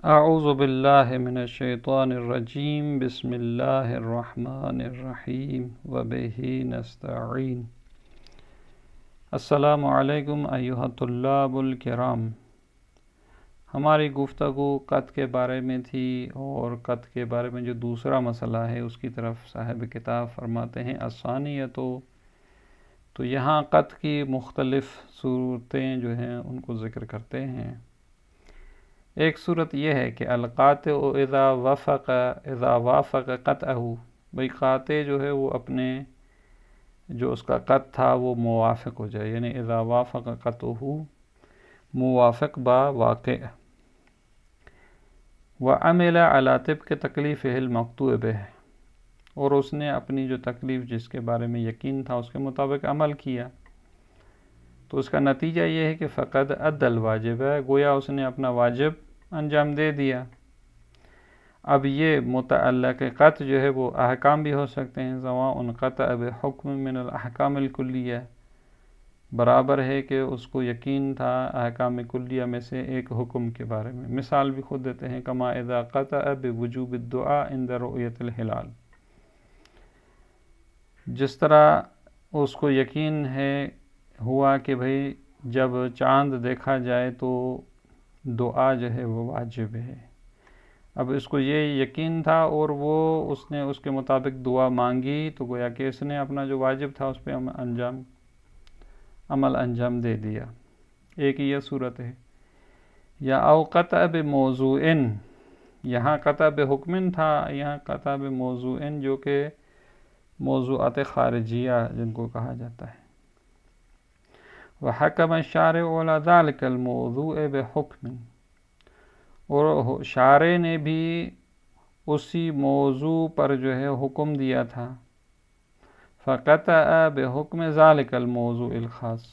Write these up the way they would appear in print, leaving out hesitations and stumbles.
اعوذ باللہ من الشیطان الرجیم بسم اللہ الرحمن الرحیم وبہ نستعین۔ السلام علیکم ایھا الطلاب الکرام۔ ہماری گفتگو قط کے بارے میں تھی، اور قط کے بارے میں جو دوسرا مسئلہ ہے اس کی طرف صاحب کتاب فرماتے ہیں الثانیۃ، تو یہاں قط کی مختلف صورتیں جو ہیں ان کو ذکر کرتے ہیں۔ ایک صورت یہ ہے کہ القاطع اذا وافق قطعہ، بھئی قاطع جو ہے وہ اپنے جو اس کا قط تھا وہ موافق ہو جائے، یعنی اذا وافق قطعہ موافق با واقع، وعمل علی طبق تکلیفہ المقطوع بہ، اور اس نے اپنی جو تکلیف جس کے بارے میں یقین تھا اس کے مطابق عمل کیا، تو اس کا نتیجہ یہ ہے کہ فقد ادى الواجب ہے، گویا اس نے اپنا واجب انجام دے دیا۔ اب یہ متعلق قط جو ہے وہ احکام بھی ہو سکتے ہیں، سواء قطع بحکم من الاحکام الکلیہ، برابر ہے کہ اس کو یقین تھا احکام کلیہ میں سے ایک حکم کے بارے میں۔ مثال بھی خود دیتے ہیں، کما اذا قطع بوجوب الدعاء عند رؤیت الہلال، جس طرح اس کو یقین ہوا کہ بھئی جب چاند دیکھا جائے تو دعا جو ہے وہ واجب ہے۔ اب اس کو یہ یقین تھا اور وہ اس نے اس کے مطابق دعا مانگی، تو گویا کہ اس نے اپنا جو واجب تھا اس پہ عمل انجام دے دیا۔ ایک یہ صورت ہے۔ یا او قطع بموضوع، یہاں قطع بحکم تھا، یہاں قطع بموضوع جو کہ موضوعات خارجیہ جن کو کہا جاتا ہے۔ وحکم الشارع علی ذلک الموضوع بحکم، اور شارع نے بھی اسی موضوع پر جو ہے حکم دیا تھا، فقطع بحکم ذلک الموضوع الخاص،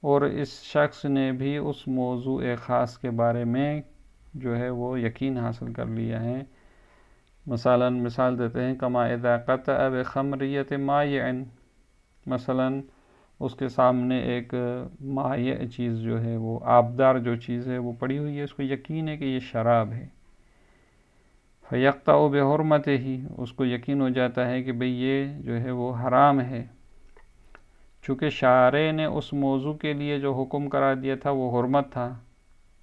اور اس شخص نے بھی اس موضوع خاص کے بارے میں جو ہے وہ یقین حاصل کر لیا ہے۔ مثال دیتے ہیں، کما اذا قطع بخمریت مائع، مثلا اس کے سامنے ایک مائع چیز جو ہے وہ آبدار جو چیز ہے وہ پڑی ہوئی ہے، اس کو یقین ہے کہ یہ شراب ہے، فیقطع بحرمتہ، اس کو یقین ہو جاتا ہے کہ بھئی یہ جو ہے وہ حرام ہے۔ چونکہ شارع نے اس موضوع کے لیے جو حکم قرار دیا تھا وہ حرمت تھا،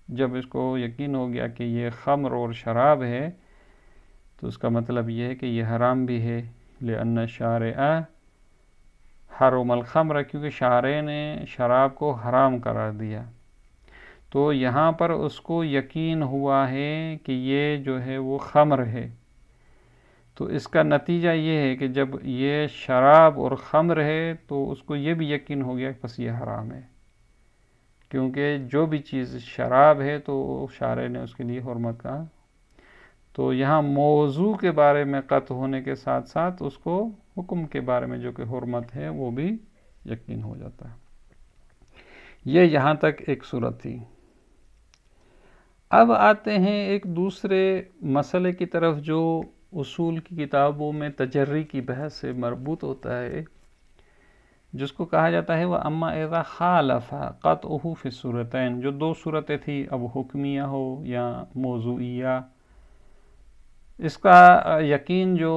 جب اس کو یقین ہو گیا کہ یہ خمر اور شراب ہے تو اس کا مطلب یہ ہے کہ یہ حرام بھی ہے، لأن الشارع حرم الخمر، کیونکہ شارع نے شراب کو حرام قرار دیا۔ تو یہاں پر اس کو یقین ہوا ہے کہ یہ جو ہے وہ خمر ہے، تو اس کا نتیجہ یہ ہے کہ جب یہ شراب اور خمر ہے تو اس کو یہ بھی یقین ہو گیا کہ بس یہ حرام ہے، کیونکہ جو بھی چیز شراب ہے تو شارع نے اس کے لیے حرمت کہا۔ تو یہاں موضوع کے بارے میں قطع ہونے کے ساتھ ساتھ اس کو حکم کے بارے میں جو کہ حرمت ہے وہ بھی یقین ہو جاتا ہے۔ یہ یہاں تک ایک صورت تھی۔ اب آتے ہیں ایک دوسرے مسئلے کی طرف جو اصول کی کتابوں میں تجری کی بحث سے مربوط ہوتا ہے، جس کو کہا جاتا ہے وَأَمَّا إِذَا خَالَفَ قَطْعُهُ فِي الصُّورَتَيْن، جو دو صورتیں تھیں، اب حکمیہ ہو یا موضوعیہ، اس کا یقین جو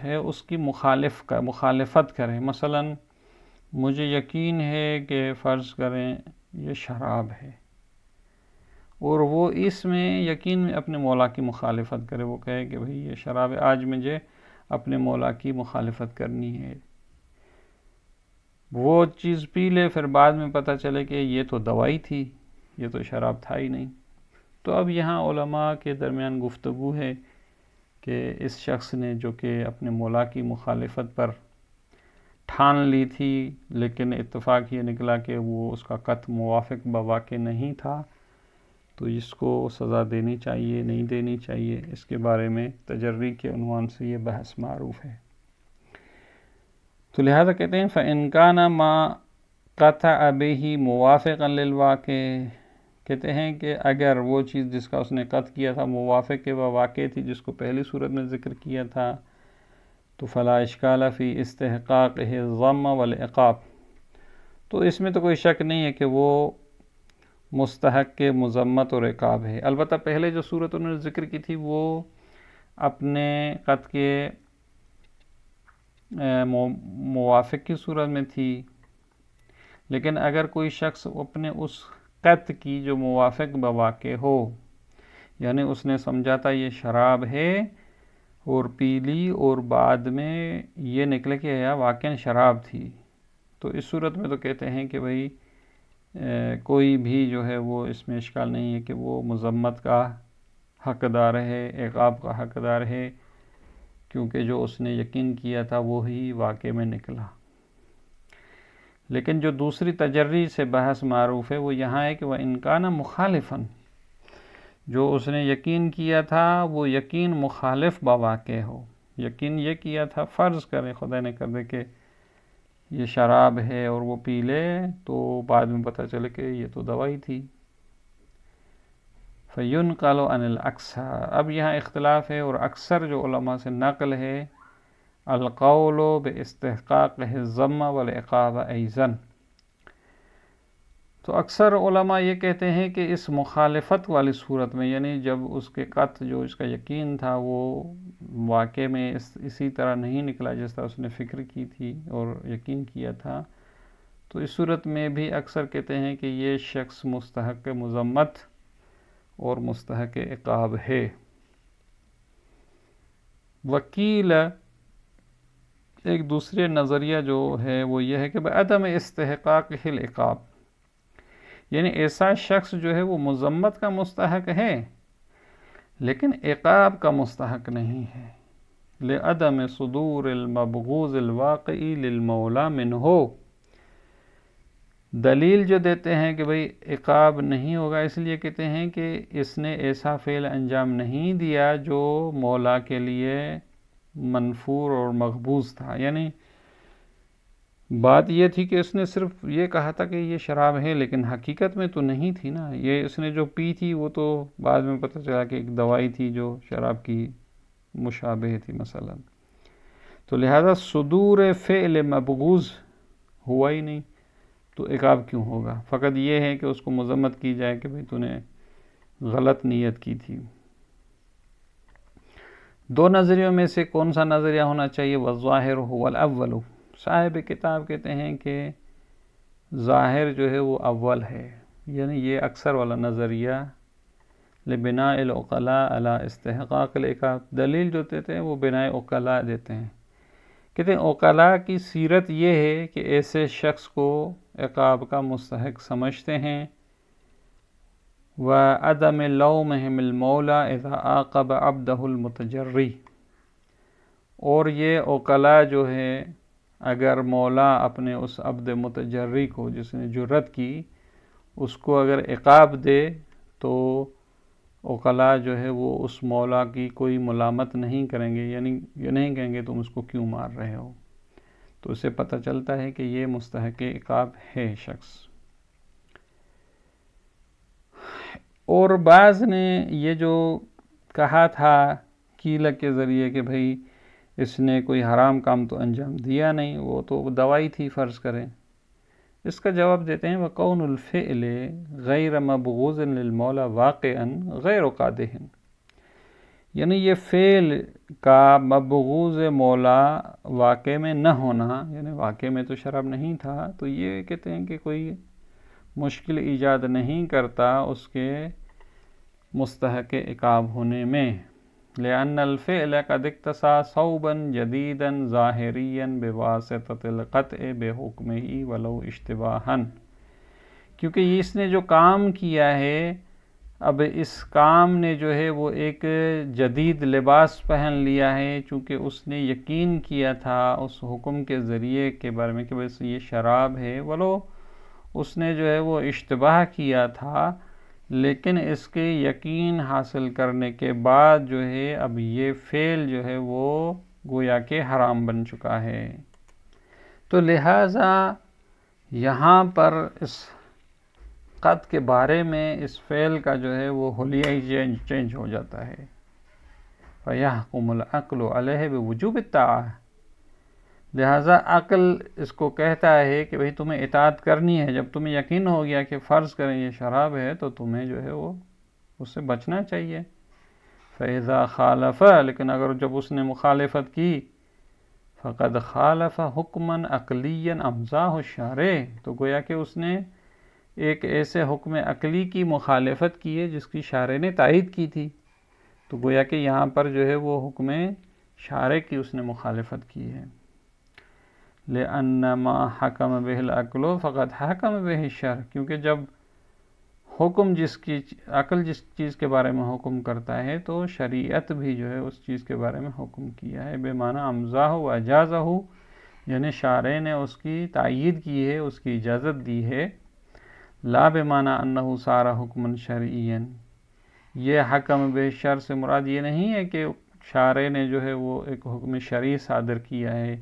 ہے اس کی مخالفت کریں۔ مثلا مجھے یقین ہے کہ فرض کریں یہ شراب ہے، اور وہ اس میں یقین میں اپنے مولا کی مخالفت کرے، وہ کہے کہ بھئی یہ شراب ہے، آج مجھے اپنے مولا کی مخالفت کرنی ہے، وہ چیز پی لے، پھر بعد میں پتہ چلے کہ یہ تو دوائی تھی، یہ تو شراب تھا ہی نہیں۔ تو اب یہاں علماء کے درمیان گفتگو ہے کہ اس شخص نے جو کہ اپنے مولا کی مخالفت پر ٹھان لی تھی، لیکن اتفاق یہ نکلا کہ وہ اس کا قط موافق بواقع نہیں تھا، تو اس کو سزا دینی چاہیے نہیں دینی چاہیے، اس کے بارے میں تجری کے عنوان سے یہ بحث معروف ہے۔ تو لہذا کہتے ہیں فَإِنْ كَانَ مَا قَطَعَ بِهِ مُوَافِقًا لِلْوَاقِعِ، کہتے ہیں کہ اگر وہ چیز جس کا اس نے قطع کیا تھا موافق کے واقع تھی، جس کو پہلی صورت میں ذکر کیا تھا، تو فلا اشکال فی استحقاقہ الضم والعقاب، تو اس میں تو کوئی شک نہیں ہے کہ وہ مستحق کے مذمت اور عقاب ہے۔ البتہ پہلے جو صورت انہوں نے ذکر کی تھی وہ اپنے قط کے موافق کی صورت میں تھی، لیکن اگر کوئی شخص اپنے اس قط کی جو موافق بواقع ہو، یعنی اس نے سمجھا تھا یہ شراب ہے اور پی لی اور بعد میں یہ نکلے کہ یہ واقعاً شراب تھی، تو اس صورت میں تو کہتے ہیں کہ بھئی کوئی بھی جو ہے وہ اس میں اشکال نہیں ہے کہ وہ مذمت کا حقدار ہے، عقاب کا حقدار ہے، کیونکہ جو اس نے یقین کیا تھا وہی واقع میں نکلا۔ لیکن جو دوسری تجری سے بحث معروف ہے وہ یہاں ہے کہ وہ انکان مخالفاً، جو اس نے یقین کیا تھا وہ یقین مخالف بواقع ہو۔ یقین یہ کیا تھا، فرض کرے خدا نے کر دے کہ یہ شراب ہے اور وہ پی لے، تو بعد میں پتہ چلے کہ یہ تو دوائی تھی۔ فَيُنْقَلُ عَنِ الْأَكْثَرِ، اب یہاں اختلاف ہے اور اکثر جو علماء سے نقل ہے، القول باستحقاقه الذم والعقاب ایضاً، تو اکثر علماء یہ کہتے ہیں کہ اس مخالفت والی صورت میں، یعنی جب اس کے قط جو اس کا یقین تھا وہ واقع میں اسی طرح نہیں نکلا جس طرح اس نے فکر کی تھی اور یقین کیا تھا، تو اس صورت میں بھی اکثر کہتے ہیں کہ یہ شخص مستحق مذمت اور مستحق عقاب ہے۔ وکیل ایک دوسرے نظریہ جو ہے وہ یہ ہے کہ بعدم استحقاق العقاب، یعنی ایسا شخص جو ہے وہ مذمت کا مستحق ہے لیکن عقاب کا مستحق نہیں ہے، لعدم صدور المبغوض الواقعی للمولا منہ، دلیل جو دیتے ہیں کہ بھئی عقاب نہیں ہوگا اس لیے کہتے ہیں کہ اس نے ایسا فعل انجام نہیں دیا جو مولا کے لیے منفور اور مقبوض تھا، یعنی بات یہ تھی کہ اس نے صرف یہ کہا تھا کہ یہ شراب ہے لیکن حقیقت میں تو نہیں تھی نا، یہ اس نے جو پی تھی وہ تو بعد میں پتہ چلا کہ ایک دوائی تھی جو شراب کی مشابہ تھی مثلا، تو لہذا صدور فعل مبغوض ہوا ہی نہیں تو عقاب کیوں ہوگا، فقط یہ ہے کہ اس کو مذمت کی جائے کہ بھئی تو نے غلط نیت کی تھی۔ دو نظریوں میں سے کون سا نظریہ ہونا چاہیے؟ والظاہر هو الاول، صاحب کتاب کہتے ہیں کہ ظاہر جو ہے وہ اول ہے، یعنی یہ اکثر والا نظریہ، لبناء العقلاء علی استحقاق العقاب، دلیل جو دیتے ہیں وہ بناء عقلاء دیتے ہیں، کہتے ہیں عقلاء کی سیرت یہ ہے کہ ایسے شخص کو عقاب کا مستحق سمجھتے ہیں، وعدم لومہم المولا اذا عاقب عبدہ المتجری، اور یہ عقلاء جو ہے اگر مولا اپنے اس عبد متجری کو جس نے جرت کی اس کو اگر عقاب دے تو عقلاء جو ہے وہ اس مولا کی کوئی ملامت نہیں کریں گے، یعنی یہ نہیں کہیں گے تم اس کو کیوں مار رہے ہو، تو اسے پتہ چلتا ہے کہ یہ مستحق عقاب ہے شخص۔ اور بعض نے یہ جو کہا تھا کیلک کے ذریعے کہ بھئی اس نے کوئی حرام کام تو انجام دیا نہیں، وہ تو دوائی تھی فرض کریں، اس کا جواب دیتے ہیں وَقَوْنُ الْفِعْلِ غَيْرَ مَبْغُوضٍ لِلْمَوْلَى وَاقِعًا غَيْرُ قَادِحٍ، یعنی یہ فعل کا مبغوض مولا واقع میں نہ ہونا، یعنی واقع میں تو شراب نہیں تھا، تو یہ کہتے ہیں کہ کوئی مشکل ایجاد نہیں کرتا اس کے مستحق عقاب ہونے میں، لأن الفعل قد اقتصى صوبا جديدا ظاہريا بواسطة القطع بحکمه ولو اشتباہا، کیونکہ اس نے جو کام کیا ہے اب اس کام نے جو ہے وہ ایک جدید لباس پہن لیا ہے، چونکہ اس نے یقین کیا تھا اس حکم کے ذریعے کے بارے میں کہ بس یہ شراب ہے، ولو اس نے جو ہے وہ اشتباہ کیا تھا، لیکن اس کے یقین حاصل کرنے کے بعد جو ہے اب یہ فعل جو ہے وہ گویا کہ حرام بن چکا ہے، تو لہٰذا یہاں پر اس قط کے بارے میں اس فعل کا جو ہے وہ حلیہ ہی چینج ہو جاتا ہے، فَيَحْكُمُ الْعَقْلُ عَلَيْهِ بِوُجُوبِ الطَّاعَةِ، لہٰذا عقل اس کو کہتا ہے کہ بھئی تمہیں اطاعت کرنی ہے. جب تمہیں یقین ہو گیا کہ فرض کریں یہ شراب ہے تو تمہیں جو ہے وہ اس سے بچنا چاہیے. فَإِذَا خَالَفَ، لیکن اگر جب اس نے مخالفت کی، فَقَدْ خَالَفَ حُکْمًا عَقْلِيًّا أَمْضَاهُ الشَّارِعُ، تو گویا کہ اس نے ایک ایسے حکم عقلی کی مخالفت کی ہے جس کی شارع نے تائید کی تھی. تو گویا کہ یہاں پر جو ہے وہ حکم شارع کی اس نے مخالفت کی ہے. لِأَنَّ مَا حَكَمَ بِهِ الْعَقْلُ فَقَدْ حَكَمَ بِهِ الشَّرْعُ، کیونکہ جب حکم عقل جس چیز کے بارے میں حکم کرتا ہے تو شریعت بھی جو ہے اس چیز کے بارے میں حکم کیا ہے. بے معنی امضاہ و اجازہ، یعنی شارع نے اس کی تائید کی ہے، اس کی اجازت دی ہے. لا بے معنی انہ صار حکما شرعیا، یہ حکم بے شر سے مراد یہ نہیں ہے کہ شارع نے جو ہے وہ ایک حکم شرعی صادر کیا ہے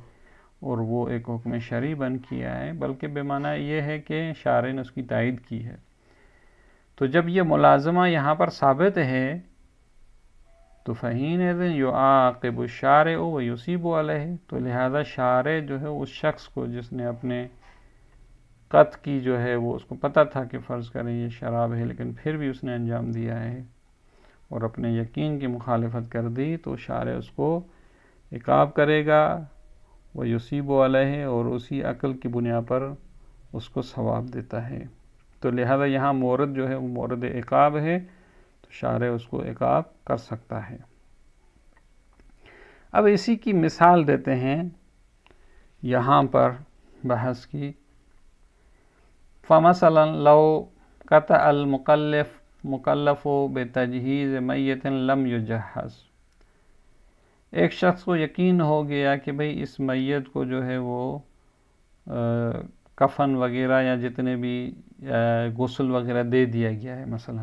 اور وہ ایک حکم شرعی بن کیا ہے، بلکہ بے معنی یہ ہے کہ شارع نے اس کی تائید کی ہے. تو جب یہ ملازمہ یہاں پر ثابت ہے تو فَحِينَئِذٍ يُعَاقِبُ الشَّارِعُ وَيُصِيبُ عَلَيْهِ، تو لہذا شارع جو ہے اس شخص کو جس نے اپنے قط کی جو ہے وہ اس کو پتہ تھا کہ فرض کریں یہ شراب ہے لیکن پھر بھی اس نے انجام دیا ہے اور اپنے یقین کی مخالفت کر دی، تو شارع اس کو عقاب کرے گا. وَيُصِيبُ عَلَيْهِ، اور اسی عقل کی بنیاد پر اس کو ثواب دیتا ہے. تو لہذا یہاں مورد جو ہے وہ مورد عقاب ہے، تو شارع اس کو عقاب کر سکتا ہے. اب اسی کی مثال دیتے ہیں یہاں پر بحث کی. فَمَثَلًا لَوْ قَطَعَ الْمُكَلَّفُ بِتَجْهِيزِ مَيِّتٍ لَمْ يُجَهَّزْ، ایک شخص کو یقین ہو گیا کہ بھئی اس میت کو جو ہے وہ کفن وغیرہ یا جتنے بھی غسل وغیرہ دے دیا گیا ہے، مثلا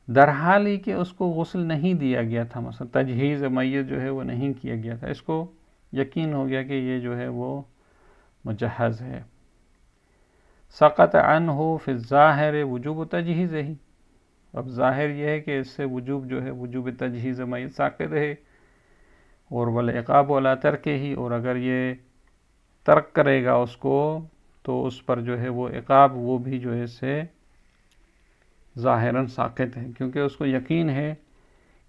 در حال ہی کہ اس کو غسل نہیں دیا گیا تھا، مثلا تجہیز میت جو ہے وہ نہیں کیا گیا تھا، اس کو یقین ہو گیا کہ یہ جو ہے وہ مجہز ہے. سقط عنہ فی الظاہر وجوب تجہیزہ، اب ظاہر یہ ہے کہ اس سے وجوب جو ہے وجوب تجہیز میت ساقط ہے. اور والعقاب علی ترکہ، اور اگر یہ ترک کرے گا اس کو تو اس پر جو ہے وہ عقاب وہ بھی جو ہے اس سے ظاہراً ساقط ہے، کیونکہ اس کو یقین ہے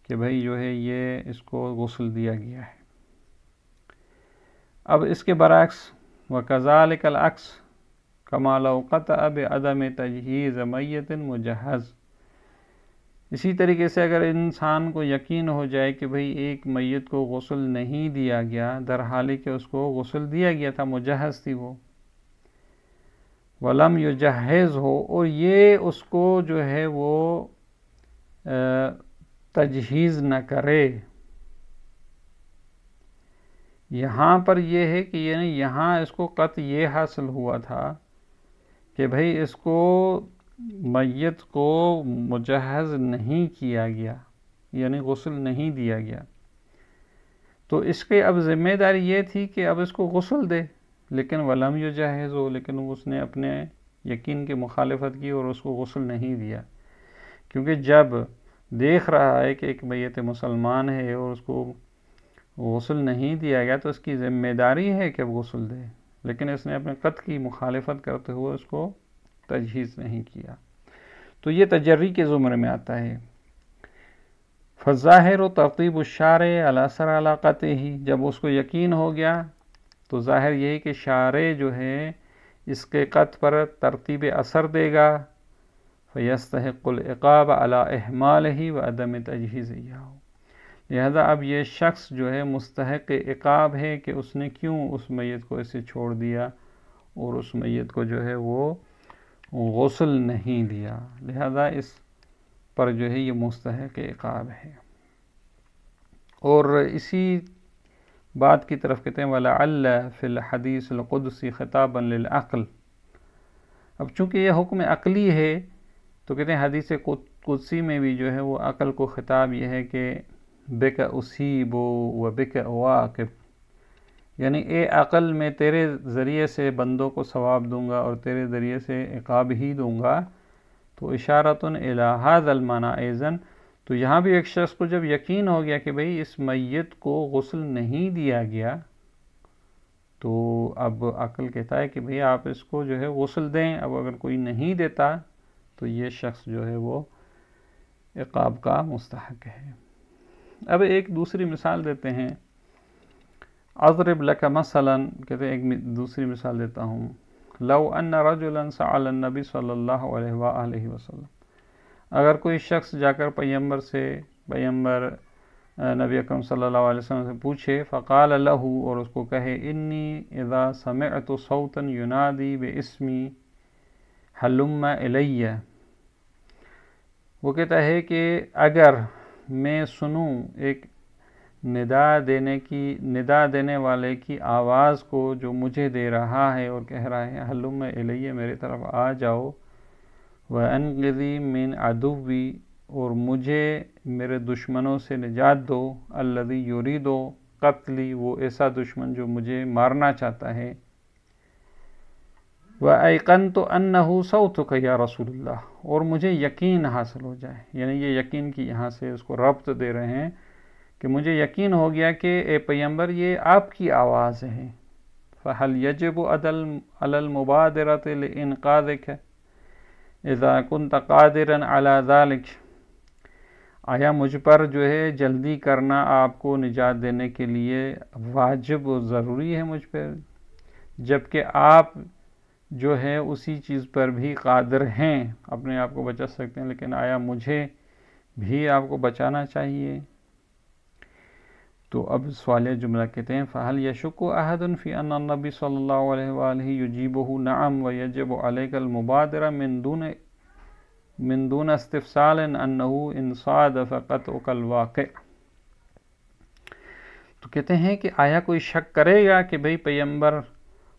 کہ بھئی جو ہے یہ اس کو غسل دیا گیا ہے. اب اس کے برعکس وَكَذَلِكَ الْعَكْسُ كَمَا لَوْ قَطَعَ بِعَدَمِ تَجْهِيزِ مَيِّتٍ مُجَهَّزٍ، اسی طریقے سے اگر انسان کو یقین ہو جائے کہ بھئی ایک میت کو غسل نہیں دیا گیا در حالی کہ اس کو غسل دیا گیا تھا، مجہز تھی وہ، وَلَمْ يُجَهِّزْ ہو، اور یہ اس کو جو ہے وہ تجہیز نہ کرے. یہاں پر یہ ہے کہ یعنی یہاں اس کو قطع یہ حاصل ہوا تھا کہ بھئی اس کو میت کو مجہز نہیں کیا گیا، یعنی غسل نہیں دیا گیا، تو اس کے اب ذمہ داری یہ تھی کہ اب اس کو غسل دے، لیکن ولم یجہز ہو، لیکن اس نے اپنے یقین کی مخالفت کی اور اس کو غسل نہیں دیا. کیونکہ جب دیکھ رہا ہے کہ ایک میت مسلمان ہے اور اس کو غسل نہیں دیا گیا تو اس کی ذمہ داری ہے کہ اب غسل دے، لیکن اس نے اپنے قط کی مخالفت کرتے ہوئے اس کو تجہیز نہیں کیا، تو یہ تجری کے زمرے میں آتا ہے. فالظاہر ترتیب الشارع علی اثر علاقتہ، جب اس کو یقین ہو گیا تو ظاہر یہی کہ شارع جو ہے اس کے قط پر ترتیب اثر دے گا. فیستحق العقاب علی اہمالہ وعدم تجہیزہ، لہذا اب یہ شخص جو ہے مستحق عقاب ہے کہ اس نے کیوں اس میت کو اسے چھوڑ دیا اور اس میت کو جو ہے وہ غسل نہیں دیا، لہذا اس پر جو ہے یہ مستحق عقاب ہے. اور اسی بات کی طرف کہتے ہیں وَلَعَلَّ فِي الْحَدِيثِ الْقُدْسِ خِطَابًا لِلْعَقْلِ، اب چونکہ یہ حکم عقلی ہے تو کہتے ہیں حدیث قدسی میں بھی جو ہے وہ عقل کو خطاب یہ ہے کہ بِكَ أُصِيبُ وَبِكَ أُعَاقِبُ، یعنی اے عقل میں تیرے ذریعے سے بندوں کو ثواب دوں گا اور تیرے ذریعے سے عقاب ہی دوں گا. تو اشارۃ الی ھذا المعنی ایضاً، تو یہاں بھی ایک شخص کو جب یقین ہو گیا کہ بھئی اس میت کو غسل نہیں دیا گیا تو اب عقل کہتا ہے کہ بھئی آپ اس کو جو ہے غسل دیں. اب اگر کوئی نہیں دیتا تو یہ شخص جو ہے وہ عقاب کا مستحق ہے. اب ایک دوسری مثال دیتے ہیں. اضرب لک مثلا، کہتے ہیں ایک دوسری مثال دیتا ہوں. لو ان رجلا سأل النبی صلی اللہ علیہ وآلہ وسلم، اگر کوئی شخص جا کر پیغمبر نبی اکرم صلی اللہ علیہ وسلم سے پوچھے، فقال له، اور اس کو کہے، انی اذا سمعت صوتا ینادی باسمی ہلم الی، وہ کہتا ہے کہ اگر میں سنوں ایک ندا دینے والے کی آواز کو جو مجھے دے رہا ہے اور کہہ رہا ہے ہلم الی، میری طرف آ جاؤ، وانقذی من عدوی، اور مجھے میرے دشمنوں سے نجات دو، الذی یرید قتلی، وہ ایسا دشمن جو مجھے مارنا چاہتا ہے، وَأَيْقَنْتُ أَنَّهُ صَوْتُكَ یا رسول اللہ، اور مجھے یقین حاصل ہو جائے. یعنی یہ یقین کی یہاں سے اس کو ربط دے رہے ہیں کہ مجھے یقین ہو گیا کہ اے پیغمبر یہ آپ کی آواز ہے. فَهَلْ يَجِبُ عَلَى الْمُبَادِرَةِ لِإِنْقَاذِكَ إِذَا كُنْتَ قَادِرًا عَلَى ذَلِكَ، آیا مجھ پر جو ہے جلدی کرنا آپ کو نجات دینے کے لیے واجب و ضروری ہے مجھ پر، جبکہ آپ جو ہے اسی چیز پر بھی قادر ہیں، اپنے آپ کو بچا سکتے ہیں، لیکن آیا مجھے بھی آپ کو بچانا چاہیے؟ تو اب سوالیہ جملہ کہتے ہیں، فَهَلْ يَشُكُّ أَحَدٌ فِي أَنَّ النَّبِيَّ صلی اللہ علیہ وآلہ يُجِيبُهُ نَعَمْ وَيَجِبُ عَلَيْكَ الْمُبَادِرَةُ من دون استفسال انه ان صادف قطعك الواقع. تو کہتے ہیں کہ آیا کوئی شک کرے گا کہ بھئی پیغمبر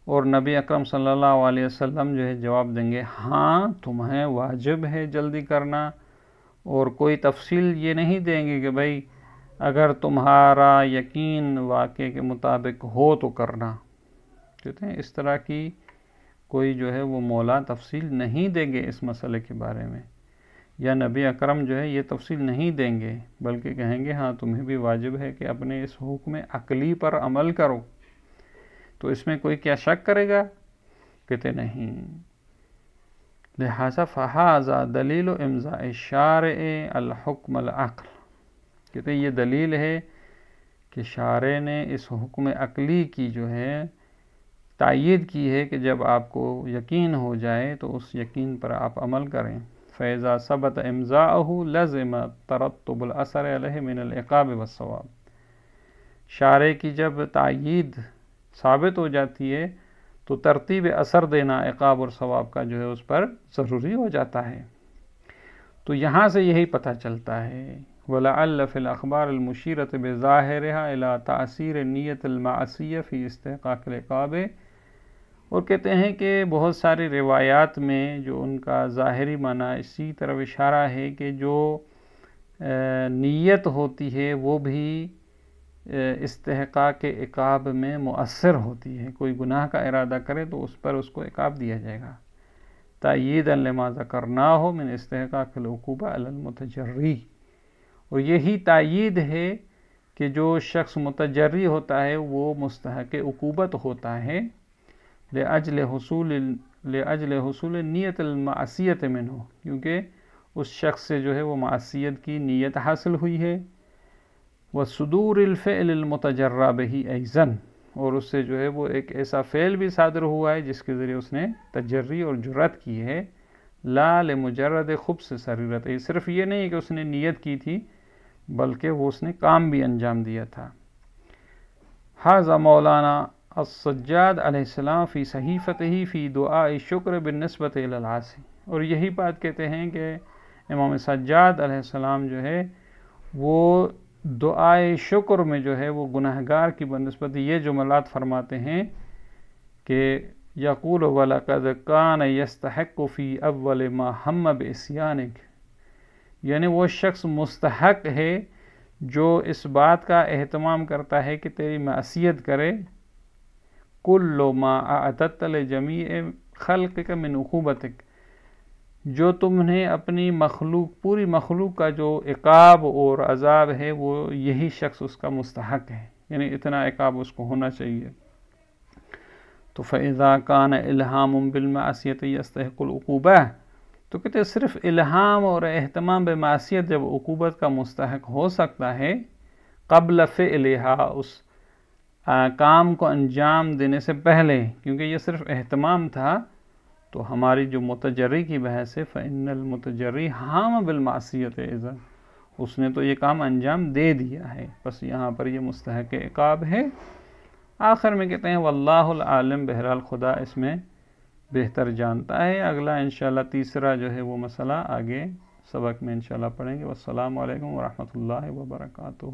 اور نبی اکرم صلی اللہ علیہ وسلم جو ہے جواب دیں گے ہاں تمہیں واجب ہے جلدی کرنا، اور کوئی تفصیل یہ نہیں دیں گے کہ بھئی اگر تمہارا یقین واقع کے مطابق ہو تو کرنا. کہتے ہیں اس طرح کی کوئی جو ہے وہ مولا تفصیل نہیں دیں گے اس مسئلے کے بارے میں، یا نبی اکرم جو ہے یہ تفصیل نہیں دیں گے، بلکہ کہیں گے ہاں تمہیں بھی واجب ہے کہ اپنے اس حکم عقلی پر عمل کرو. تو اس میں کوئی کیا شک کرے گا؟ کہتے نہیں. لہذا فہذا دلیل امضاء الشارع الحکم العقل، کہتے یہ دلیل ہے کہ شارع نے اس حکم عقلی کی جو ہے تائید کی ہے کہ جب آپ کو یقین ہو جائے تو اس یقین پر آپ عمل کریں. فَإِذَا ثَبَتَ إِمْضَاؤُهُ لَزِمَ تَرَتُّبُ الْأَثَرِ عَلَيْهِ مِنَ الْعِقَابِ وَالثَّوَابِ. شارع کی جب تائید ثابت ہو جاتی ہے تو ترتیب اثر دینا عقاب اور ثواب کا جو ہے اس پر ضروری ہو جاتا ہے. تو یہاں سے یہی پتہ چلتا ہے وَلَعَلَّ فِي الْأَخْبَارِ الْمُشِيرَةِ بِظَاهِرِهَا إِلَى تَأْثِيرِ النِّيَّةِ الْمَعْصِيَّةِ فِي اسْتِحْقَاقِ الْعِقَابِ. اور کہتے ہیں کہ بہت ساری روایات میں جو ان کا ظاہری معنی اسی طرف اشارہ ہے کہ جو نیت ہوتی ہے وہ بھی استحقاق عقاب میں مؤثر ہوتی ہے. کوئی گناہ کا ارادہ کرے تو اس پر اس کو عقاب دیا جائے گا. تأییدا لما ذکرناہ من استحقاق العقوبہ علی المتجری. اور یہی تائید ہے کہ جو شخص متجری ہوتا ہے وہ مستحق عقوبت ہوتا ہے لأجل حصول نیت المعصیت منہ، کیونکہ اس شخص سے جو ہے وہ معصیت کی نیت حاصل ہوئی ہے. وصدور الفعل المتجرہ بہ ایضاً، اور اس سے جو ہے وہ ایک ایسا فعل بھی صادر ہوا ہے جس کے ذریعے اس نے تجری اور جرأت کی ہے. لا لمجرد خبث سریرت، صرف یہ نہیں کہ اس نے نیت کی تھی بلکہ وہ اس نے کام بھی انجام دیا تھا. ھذا مولانا السجاد علیہ السلام فی صحیفتہ فی دعاء شکر بالنسبۃ الی العاصی. اور یہی بات کہتے ہیں کہ امام سجاد علیہ السلام جو ہے وہ دعائے شکر میں جو ہے وہ گناہگار کی بنسبت یہ جملات فرماتے ہیں کہ یقول وَلَقَدْ كَانَ يَسْتَحِقُّ فِي أَوَّلِ مَا هَمَّ بِعِصْيَانِكَ، یعنی وہ شخص مستحق ہے جو اس بات کا اہتمام کرتا ہے کہ تیری معصیت کرے. كُلُّ مَا أَعْتَدْتَ لِجَمِيعِ خَلْقِكَ مِنْ عُقُوبَتِكَ، جو تم نے اپنی پوری مخلوق کا جو عقاب اور عذاب ہے وہ یہی شخص اس کا مستحق ہے، یعنی اتنا عقاب اس کو ہونا چاہیے. تو فَإِذَا كَانَ إِلْهَامٌ بِالْمَعْصِيَةِ يَسْتَحِقُّ الْعُقُوبَةَ، تو کہتے ہیں صرف الہام اور اہتمام بمعصیت جب عقوبت کا مستحق ہو سکتا ہے قبل فعلها، اس کام کو انجام دینے سے پہلے، کیونکہ یہ صرف اہتمام تھا، تو ہماری جو متجری کی بحث ہے فَإِنَّ الْمُتَجَرِّ حَامَ بِالْمَعْصِيَةِ اِذًا، اس نے تو یہ کام انجام دے دیا ہے، بس یہاں پر یہ مستحق عقاب ہے۔ آخر میں کہتے ہیں واللہ العالم، بہرحال خدا اس میں بہتر جانتا ہے۔ اگلا انشاءاللہ تیسرا جو ہے وہ مسئلہ آگے سبق میں انشاءاللہ پڑھیں گے۔ والسلام علیکم ورحمۃ اللہ وبرکاتہ۔